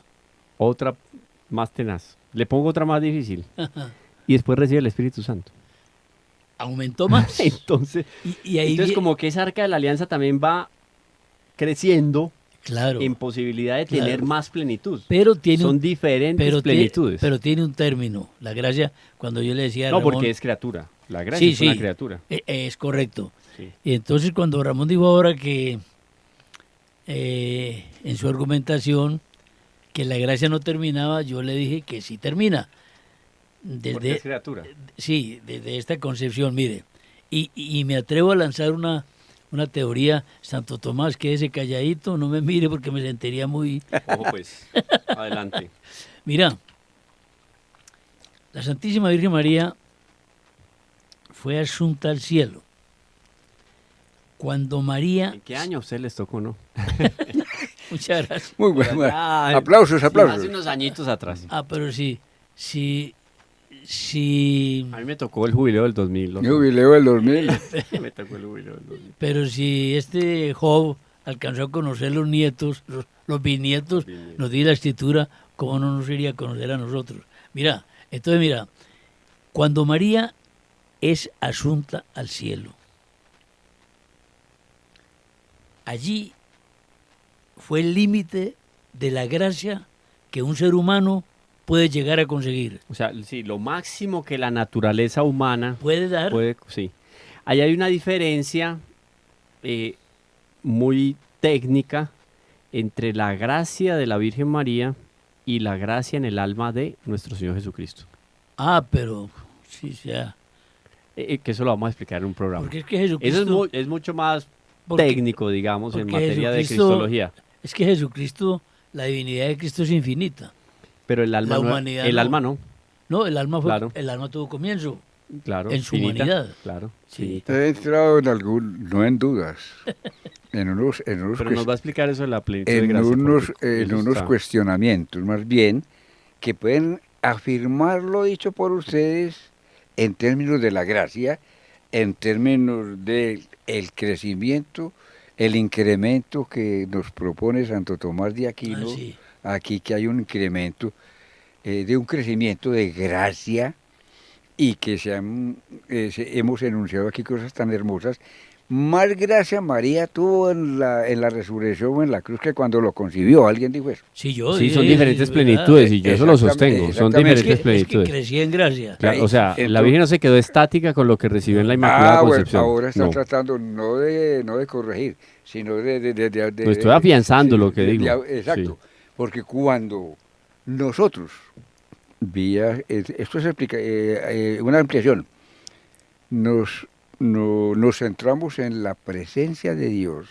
Otra más tenaz. Le pongo otra más difícil. Y después recibe el Espíritu Santo. Aumentó más. Entonces, y ahí entonces como que esa arca de la alianza también va creciendo claro, en posibilidad de tener claro. más plenitud. pero tiene Son un, diferentes pero plenitudes. pero tiene un término. La gracia, cuando yo le decía a no, Ramón, porque es criatura. La gracia Sí, es una sí. criatura. Es correcto. Sí. Y entonces cuando Ramón dijo ahora que en su argumentación que la gracia no terminaba, yo le dije que sí termina. Porque es criatura. Sí, desde esta concepción, mire. Y me atrevo a lanzar una teoría, Santo Tomás, que ese calladito, no me mire porque me sentiría muy... Ojo pues, adelante. Mira, la Santísima Virgen María fue asunta al cielo. Cuando María... ¿En qué año a usted les tocó, no? Muchas gracias. Muy bueno. Ah, Aplausos, sí, aplausos. hace unos añitos atrás. Pero sí. A mí me tocó el jubileo del 2000. ¿no? Jubileo del 2000. Me tocó el jubileo del 2000. Pero si este Job alcanzó a conocer los nietos, los bisnietos, nos dice la escritura, ¿cómo no nos iría a conocer a nosotros? Mira, entonces mira, Cuando María es asunta al cielo, allí fue el límite de la gracia que un ser humano puede llegar a conseguir. O sea, sí, lo máximo que la naturaleza humana Puede dar. sí. Ahí hay una diferencia muy técnica entre la gracia de la Virgen María y la gracia en el alma de nuestro Señor Jesucristo. Pero sí, sea. Que eso lo vamos a explicar en un programa. Porque es que Jesucristo. Eso es mucho más porque- técnico, digamos, en porque materia de Jesucristo- cristología. Es que Jesucristo, la divinidad de Cristo es infinita. Pero el alma la no. humanidad El no. alma no. No, el alma Claro. el alma tuvo comienzo. Claro. En su finita, humanidad. Claro. Sí. finita. He entrado en no en dudas, en unos Pero nos va a explicar eso de la plenitud de en gracia. unos, porque en eso unos está- cuestionamientos, más bien, que pueden afirmar lo dicho por ustedes en términos de la gracia, en términos del crecimiento, el incremento que nos propone Santo Tomás de Aquino, Sí. aquí que hay un incremento de un crecimiento de gracia y que hemos enunciado aquí cosas tan hermosas. Más gracia María tuvo en la resurrección o en la cruz que cuando lo concibió. ¿Alguien dijo eso? Sí, yo Sí, son dije, diferentes es verdad. plenitudes y yo eso lo Exactamente, sostengo. Son exactamente. diferentes Es que plenitudes. crecía en gracia. Claro, o sea, la Entonces- Virgen no se quedó estática con lo que recibió en la Inmaculada Bueno, Concepción. ahora está No. tratando no de corregir, sino de Pues estoy afianzando lo que digo. Exacto, Sí. porque cuando nosotros, esto se explica, una ampliación, nos centramos en la presencia de Dios,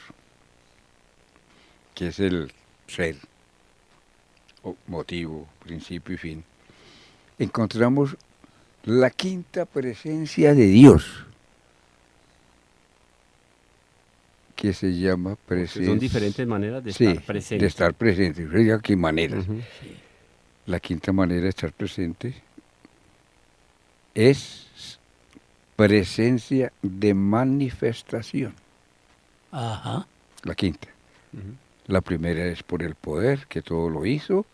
que es el ser, motivo, principio y fin, encontramos la quinta presencia de Dios, que se llama Porque presencia. son diferentes maneras de Sí, estar presente. de estar presente. Oiga, qué maneras. Ujú. La quinta manera de estar presente es presencia de manifestación. Ajá. La quinta. Ujú. La primera es por el poder, que todo lo hizo,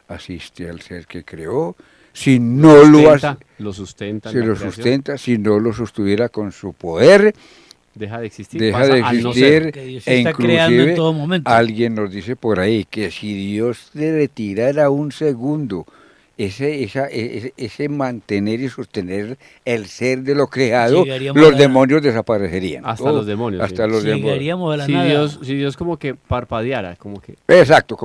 asiste al ser que creó. Si no lo hace, Lo sustenta. en se la lo creación. sustenta, si no lo sostuviera con su poder, Deja de existir. deja pasa de al no ser. existir. Que Dios E está creando en inclusive todo momento. alguien nos dice por ahí que si Dios le retirara un segundo ese mantener y sostener el ser de lo creado, Llegaríamos los a la- demonios desaparecerían. Hasta Todo, los demonios, Hasta sí. los demonios. Llegaríamos a la Si nada. Dios como que parpadeara, como que Exacto.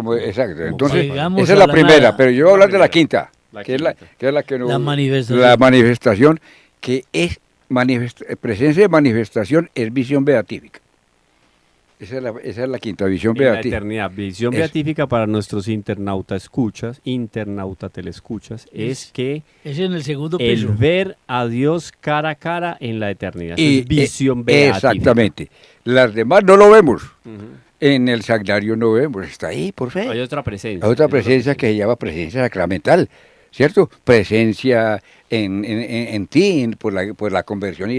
Entonces, llegamos esa es a la la primera, nada. pero yo voy a hablar de la quinta, La que es la quinta. que no, La manifestación. la manifestación, que es presencia de manifestación, es visión beatífica. Esa es la quinta, visión en la beatífica. eternidad. Visión Eso. beatífica para nuestros internauta telescuchas, es que Es en el segundo el piso. ver a Dios cara a cara en la eternidad. Eso Y, es visión beatífica. exactamente. Las demás no lo vemos. Ujú. En el sagrario no vemos. Está ahí, por fe. Hay otra presencia. Hay otra Hay presencia que se llama presencia sacramental, ¿cierto? Presencia en ti, por la conversión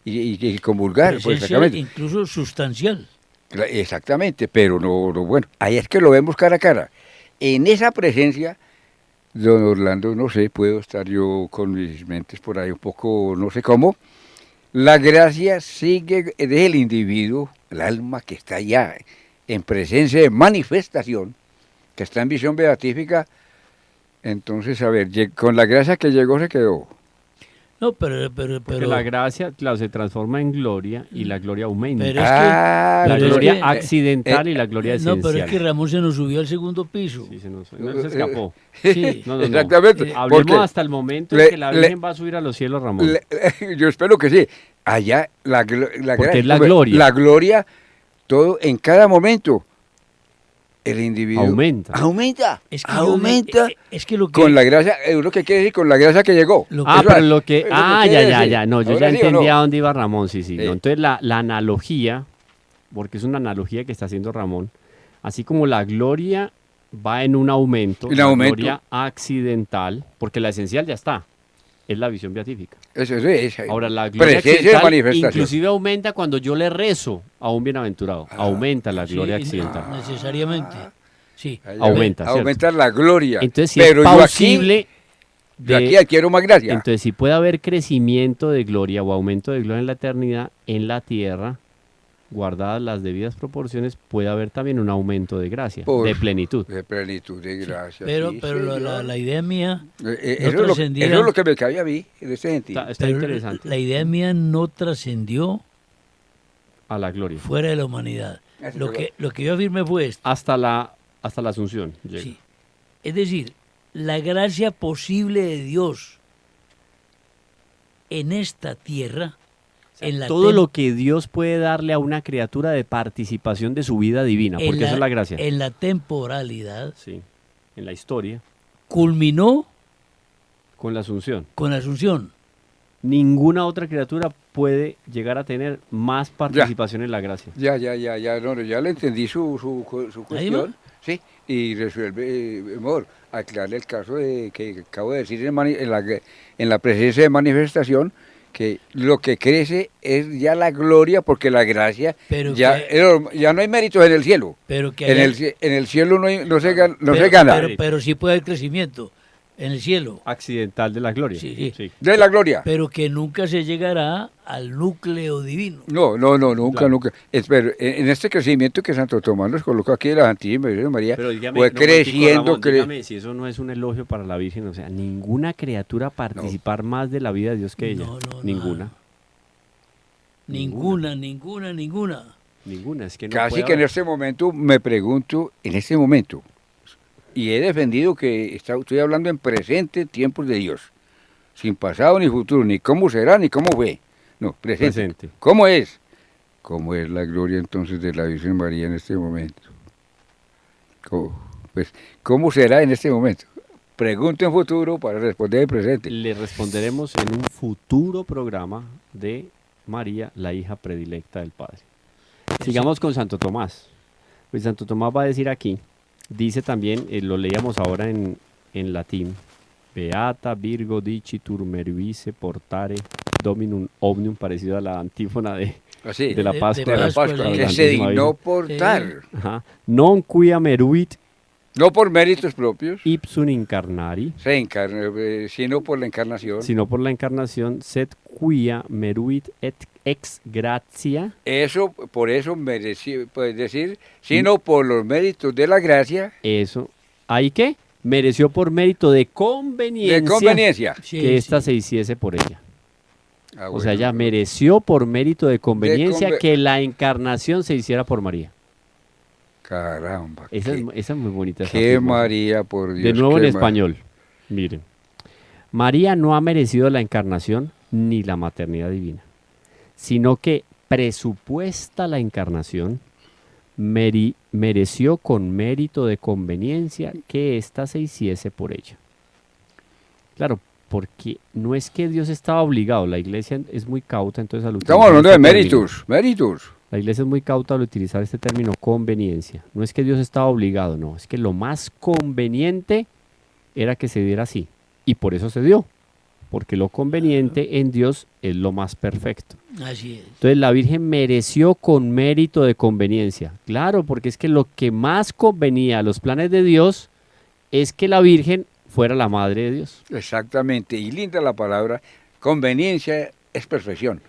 y comulgar por el Presencia sacramento. incluso sustancial. Exactamente, pero no, bueno, ahí es que lo vemos cara a cara. En esa presencia, don Orlando, no sé, puedo estar yo con mis mentes por ahí un poco, no sé cómo, la gracia sigue del individuo, el alma que está allá, en presencia de manifestación, que está en visión beatífica. Entonces, a ver, con la gracia que llegó se quedó. No, pero Porque la gracia, claro, se transforma en gloria y la gloria aumenta. Pero es la pero es gloria que- accidental y la gloria no, esencial. pero es que Ramón se nos subió al segundo piso. Sí, no, se escapó. Sí. No, no, no. Exactamente. Hablemos porque hasta el momento le- en que la le- Virgen va a subir a los cielos, Ramón. yo espero que sí. Allá la Porque es la como gloria. La gloria, todo en cada momento. El individuo Aumenta. Aumenta. Es que aumenta. es que lo que Con la gracia, lo que quiere decir con la gracia que llegó. Lo Ah, Eso pero es- lo que... eso es Ah, que ya, quiere ya, decir. ya. No, yo ¿Ahora ya sí o no? entendí a dónde iba Ramón, sí. Sí. No, entonces la analogía, porque es una analogía que está haciendo Ramón, así como la gloria va en un aumento, En la aumento. gloria accidental, porque la esencial ya está, es la visión beatífica. Eso es. Ahora, la gloria Presencia de accidental manifestación. inclusive aumenta cuando yo le rezo a un bienaventurado. Ah. Aumenta la sí, gloria accidental. necesariamente. Sí. Ahí Aumenta, ¿cierto? Aumenta la gloria. Entonces, si pero es yo aquí- posible Yo aquí adquiero más gracia. Entonces, si puede haber crecimiento de gloria o aumento de gloria en la eternidad, en la tierra, guardadas las debidas proporciones, puede haber también un aumento de gracia, de plenitud. De plenitud, de gracia. Pero, sí, pero señor. la idea mía no Eso, es lo, trascendía. eso es lo que me cabía a mí, en ese sentido. Está pero interesante. la idea mía no trascendió A la gloria. fuera de la humanidad. Eso Lo que yo afirmé fue esto. Hasta la asunción. Llega. Sí. Es decir, la gracia posible de Dios en esta tierra, en la Todo lo que Dios puede darle a una criatura de participación de su vida divina, porque esa es la gracia. en la temporalidad, Sí, en la historia, culminó con la asunción. con la Asunción. Ninguna otra criatura puede llegar a tener más participación en la gracia. Ya, no, ya le entendí su Ahí va. cuestión, sí, y resuelve, amor, aclararle el caso de que acabo de decir en la presencia de manifestación, que lo que crece es ya la gloria, porque la gracia, Pero ya, ya no hay méritos en el cielo. Pero que En haya- el cielo no se pero, gana pero sí puede haber crecimiento en el cielo, Accidental de la gloria. Sí, sí. de la gloria. pero que nunca se llegará al núcleo divino. No, nunca, Claro. nunca. Pero en este crecimiento que Santo Tomás nos colocó aquí de la Santísima Virgen María, Pero dígame, fue no, Montico, creciendo, Ramón, dígame si eso no es un elogio para la Virgen. O sea, ninguna criatura participar más de la vida de Dios que ella. No, no, Ninguna. Ninguna. Ninguna. Es que no casi puede que en haber. este momento me pregunto, en este momento, y he defendido que estoy hablando en presente tiempos de Dios, sin pasado ni futuro, ni cómo será, ni cómo fue. No, presente. Presente. ¿Cómo es? ¿Cómo es la gloria entonces de la Virgen María en este momento? Pues, ¿cómo será en este momento? Pregunto en futuro para responder en presente. Le responderemos en un futuro programa de María, la hija predilecta del Padre. Sigamos con Santo Tomás. Pues Santo Tomás va a decir aquí, dice también, lo leíamos ahora en latín, Beata Virgo dicitur meruice portare Dominum omnium, parecido a la antífona de Así, la de Pascua. de la Pascua, Pascua, la que se Santísima dignó Virgen. portar, Ajá. Non quia meruit no por méritos propios, ipsum incarnari, se encarna, sino por la encarnación. sino por la encarnación, sed quia meruit et ex gratia, Eso, por eso mereció, puedes decir, sino por los méritos de la gracia, eso, ¿hay qué? Mereció por mérito de conveniencia, de conveniencia. Sí, que ésta sí. se hiciese por ella. Ah, O sea, bueno, ella mereció por mérito de conveniencia conve- que la encarnación se hiciera por María. Caramba. Esa es muy bonita. esa Qué afirmación. María, por Dios. De nuevo en qué español. Miren. María no ha merecido la encarnación ni la maternidad divina, sino que presupuesta la encarnación, mereció con mérito de conveniencia que ésta se hiciese por ella. Claro, porque no es que Dios estaba obligado, la iglesia es muy cauta, entonces al utilizar Estamos hablando de este término, méritos. la iglesia es muy cauta al utilizar este término conveniencia. No es que Dios estaba obligado, no, es que lo más conveniente era que se diera así. Y por eso se dio, porque lo conveniente en Dios es lo más perfecto. Así es. Entonces la Virgen mereció con mérito de conveniencia. Claro, porque es que lo que más convenía a los planes de Dios es que la Virgen fuera la madre de Dios. Exactamente, y linda la palabra, conveniencia es perfección.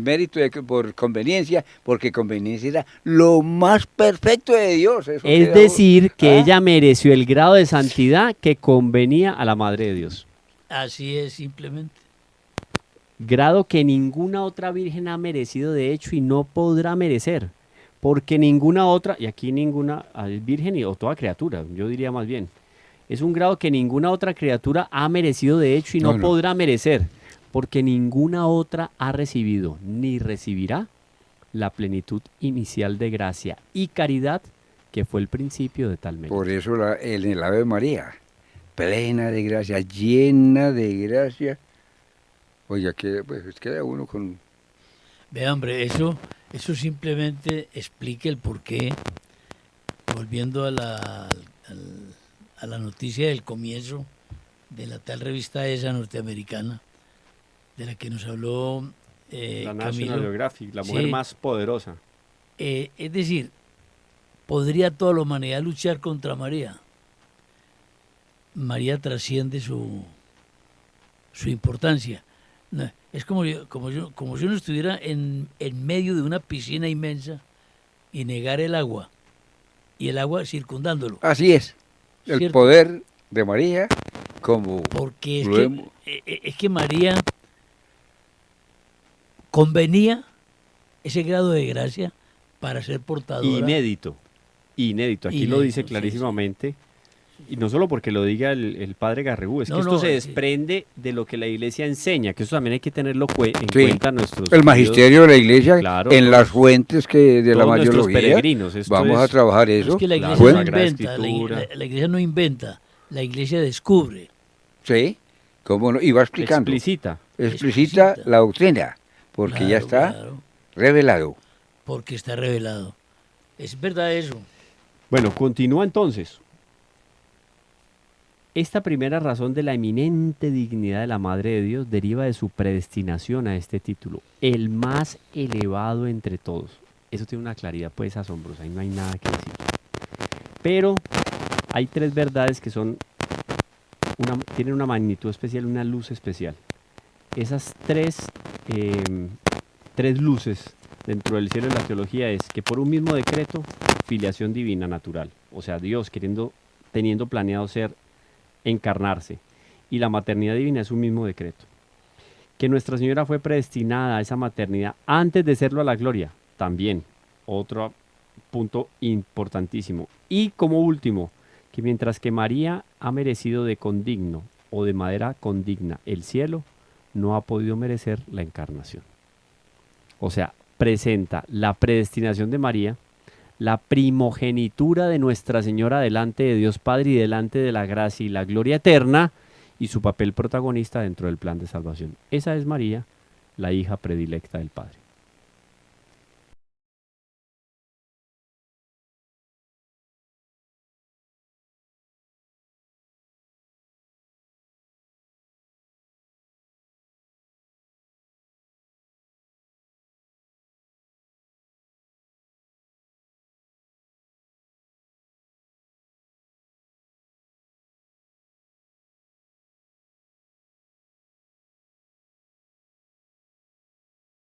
Mérito por conveniencia, porque conveniencia era lo más perfecto de Dios. Eso Es queda- decir, que ¿Ah? ella mereció el grado de santidad que convenía a la madre de Dios. Así es, simplemente. Grado que ninguna otra virgen ha merecido de hecho y no podrá merecer, porque ninguna otra, y aquí ninguna virgen o toda criatura, yo diría más bien, es un grado que ninguna otra criatura ha merecido de hecho y no, No. podrá merecer, porque ninguna otra ha recibido ni recibirá la plenitud inicial de gracia y caridad que fue el principio de tal mérito. Por eso en el Ave María, plena de gracia, llena de gracia. Oiga, pues queda uno con... Vea, hombre, eso simplemente explica el porqué, volviendo a la noticia del comienzo de la tal revista esa norteamericana, de la que nos habló La National Camilo. Geographic, la mujer Sí. más poderosa. Es decir, ¿podría toda la humanidad luchar contra María? María trasciende su importancia. No, es como si uno estuviera en medio de una piscina inmensa y negara el agua, y el agua circundándolo. Así es. El ¿Cierto? poder de María, como Porque lo hemos- es que María convenía ese grado de gracia para ser portadora. Inédito. Inédito. Aquí lo Inédito, dice sí, clarísimamente. Y no solo porque lo diga el padre Garrigou, es No, que esto no, se es que- desprende de lo que la iglesia enseña, que eso también hay que tenerlo en Sí. cuenta nuestros el magisterio de la iglesia Claro, en todos- las fuentes que de la todos nuestros mariología. peregrinos. Esto Vamos a es- trabajar Es eso. que la Claro, iglesia no Sagrada inventa, Escritura. la iglesia no inventa, la iglesia descubre. Sí, cómo no, y va explicando. Explicita. Explicita Explicita. la doctrina, porque ya Claro, está claro, revelado. porque está revelado. Es verdad eso. Bueno, continúa entonces. Esta primera razón de la eminente dignidad de la Madre de Dios deriva de su predestinación a este título, el más elevado entre todos. Eso tiene una claridad pues asombrosa y no hay nada que decir. Pero hay tres verdades que tienen una magnitud especial, una luz especial. Esas tres luces dentro del cielo de la teología es que por un mismo decreto, filiación divina natural, o sea, Dios teniendo planeado encarnarse, y la maternidad divina es un mismo decreto. Que Nuestra Señora fue predestinada a esa maternidad antes de serlo a la gloria, también, otro punto importantísimo. Y como último, que mientras que María ha merecido de condigno o de manera condigna el cielo, no ha podido merecer la encarnación. O sea, presenta la predestinación de María, la primogenitura de Nuestra Señora delante de Dios Padre y delante de la gracia y la gloria eterna, y su papel protagonista dentro del plan de salvación. Esa es María, la hija predilecta del Padre.